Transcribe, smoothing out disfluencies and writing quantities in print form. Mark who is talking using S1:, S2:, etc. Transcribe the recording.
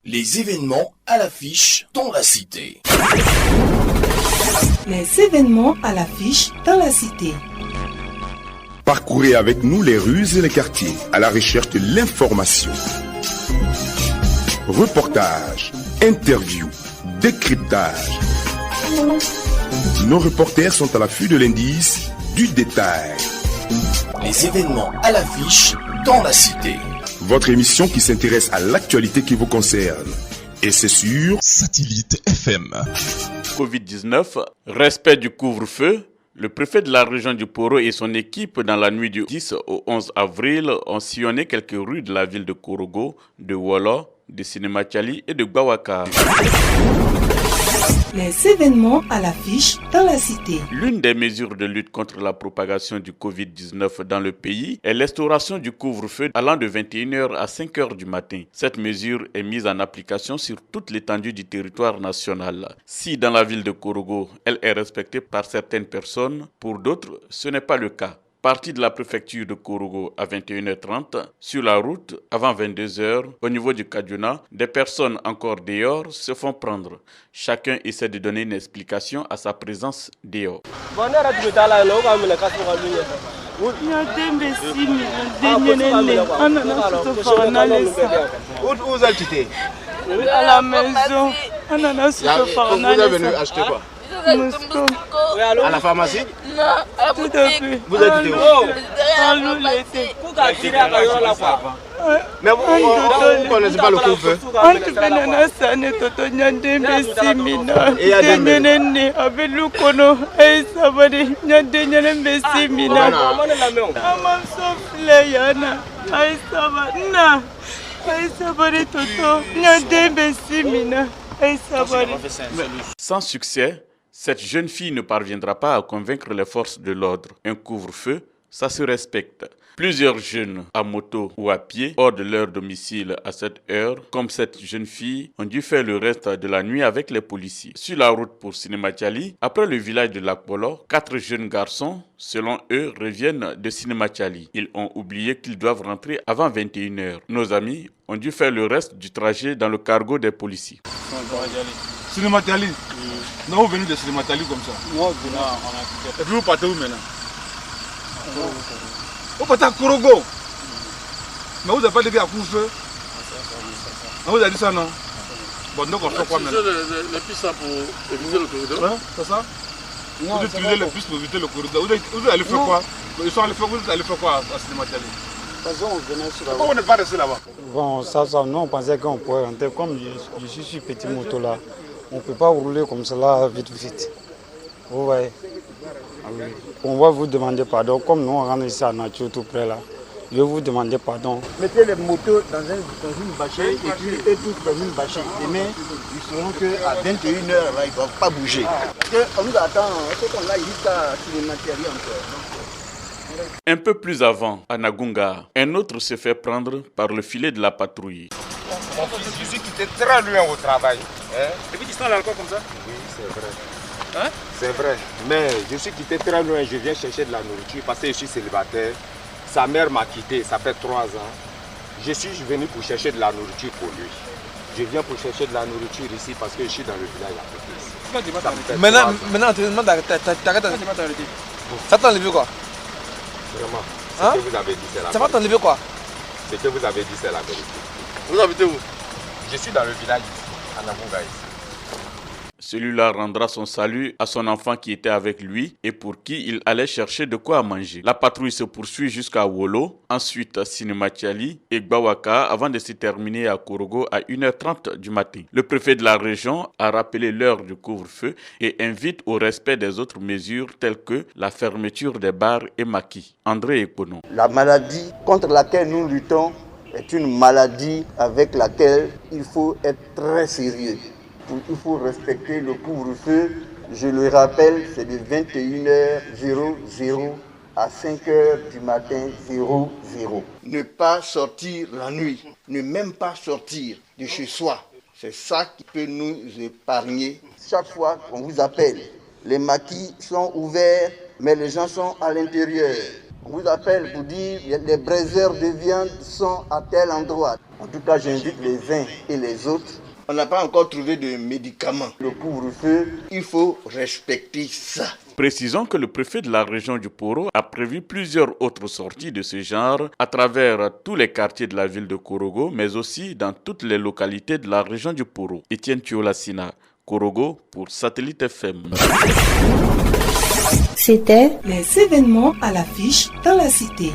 S1: Les événements à l'affiche dans la cité.
S2: Les événements à l'affiche dans la cité.
S3: Parcourez avec nous les rues et les quartiers à la recherche de l'information. Reportages, interviews, décryptage. Nos reporters sont à l'affût de l'indice du détail.
S1: Les événements à l'affiche dans la cité.
S3: Votre émission qui s'intéresse à l'actualité qui vous concerne. Et c'est sur
S4: Satellite FM.
S5: Covid-19, respect du couvre-feu. Le préfet de la région du Poro et son équipe, dans la nuit du 10 au 11 avril, ont sillonné quelques rues de la ville de Korogo, de Wolo, de Sinématiali et de Gbawaka.
S2: Les événements à l'affiche dans la cité.
S5: L'une des mesures de lutte contre la propagation du Covid-19 dans le pays est l'instauration du couvre-feu allant de 21h à 5h du matin. Cette mesure est mise en application sur toute l'étendue du territoire national. Si dans la ville de Korogo, elle est respectée par certaines personnes, pour d'autres, ce n'est pas le cas. Parti de la préfecture de Korogo à 21h30, sur la route avant 22h, au niveau du Kadjuna, des personnes encore dehors se font prendre. Chacun essaie de donner une explication à sa présence dehors.
S6: À la maison, vous êtes venu acheter quoi? À la pharmacie?
S7: Non, à la boutique.
S6: Vous êtes mais vous ne connaissez pas le couvre-feu?
S5: Sans succès, cette jeune fille ne parviendra pas à convaincre les forces de l'ordre. Un couvre-feu, ça se respecte. Plusieurs jeunes, à moto ou à pied, hors de leur domicile à cette heure, comme cette jeune fille, ont dû faire le reste de la nuit avec les policiers. Sur la route pour Sinématiali, après le village de Lakbolo, 4 jeunes garçons, selon eux, reviennent de Sinématiali. Ils ont oublié qu'ils doivent rentrer avant 21h. Nos amis ont dû faire le reste du trajet dans le cargo des policiers.
S8: Sinématiali? Non, vous venez de Sinématiali comme ça?
S6: Non,
S8: et puis vous partez où maintenant? Vous partez à Korogo? Mais vous n'avez pas dit à couvre-feu? Vous avez dit ça, non? Bon, donc on fait quoi maintenant?
S6: Les pistes pour éviter le corridor?
S8: Hein? C'est ça? Vous utilisez les pistes pour éviter le corridor. Vous allez faire quoi? Ils sont allés faire, vous allez faire quoi à Sinématiali? Pourquoi vous n'êtes pas resté là-bas?
S9: Bon, ça, nous on pensait qu'on pourrait rentrer. Comme je suis sur petit moto là, on ne peut pas rouler comme cela vite. Vous voyez? On va vous demander pardon. Comme nous on rentre ici à nature tout près là, je vais vous demander pardon.
S6: Mettez les motos dans une bâchette et puis eux tous dans une bâchette. Demain, ils sauront qu'à 21h là, ils ne doivent pas bouger. On nous attend, ce qu'on a jusqu'à Sinématiali encore.
S5: Un peu plus avant, à Nagunga, un autre se fait prendre par le filet de la patrouille.
S10: Mon fils, je suis quitté très loin au travail.
S6: Depuis tu sens l'alcool comme ça?
S10: Oui, c'est vrai.
S6: Hein?
S10: C'est vrai. Mais je suis quitté très loin, je viens chercher de la nourriture parce que je suis célibataire. Sa mère m'a quitté, ça fait 3 ans. Je suis venu pour chercher de la nourriture pour lui. Je viens pour chercher de la nourriture ici parce que je suis dans le village à côté.
S6: Maintenant, tu demandes d'arrêter. Ça t'a enlevé quoi?
S10: Vraiment, ce que vous avez dit, c'est la vérité.
S6: Ça va t'enlever quoi?
S10: Ce que vous avez dit, c'est la vérité.
S6: Vous habitez où?
S10: Je suis dans le village à Nagunga ici.
S5: Celui-là rendra son salut à son enfant qui était avec lui et pour qui il allait chercher de quoi manger. La patrouille se poursuit jusqu'à Wolo, ensuite à Sinématiali et Gbawaka avant de se terminer à Korogo à 1h30 du matin. Le préfet de la région a rappelé l'heure du couvre-feu et invite au respect des autres mesures telles que la fermeture des bars et maquis. André Ekono.
S11: La maladie contre laquelle nous luttons est une maladie avec laquelle il faut être très sérieux. Il faut respecter le couvre-feu. Je le rappelle, c'est de 21h00 à 5h du matin 00. Ne pas sortir la nuit, ne même pas sortir de chez soi. C'est ça qui peut nous épargner. Chaque fois qu'on vous appelle, les maquis sont ouverts, mais les gens sont à l'intérieur. On vous appelle pour dire les braiseurs de viande sont à tel endroit. En tout cas, j'invite les uns et les autres. On n'a pas encore trouvé de médicaments. Le couvre-feu, il faut respecter ça.
S5: Précisons que le préfet de la région du Poro a prévu plusieurs autres sorties de ce genre à travers tous les quartiers de la ville de Korogo, mais aussi dans toutes les localités de la région du Poro. Etienne Thiolassina, Korogo pour Satellite FM.
S2: C'était les événements à l'affiche dans la cité.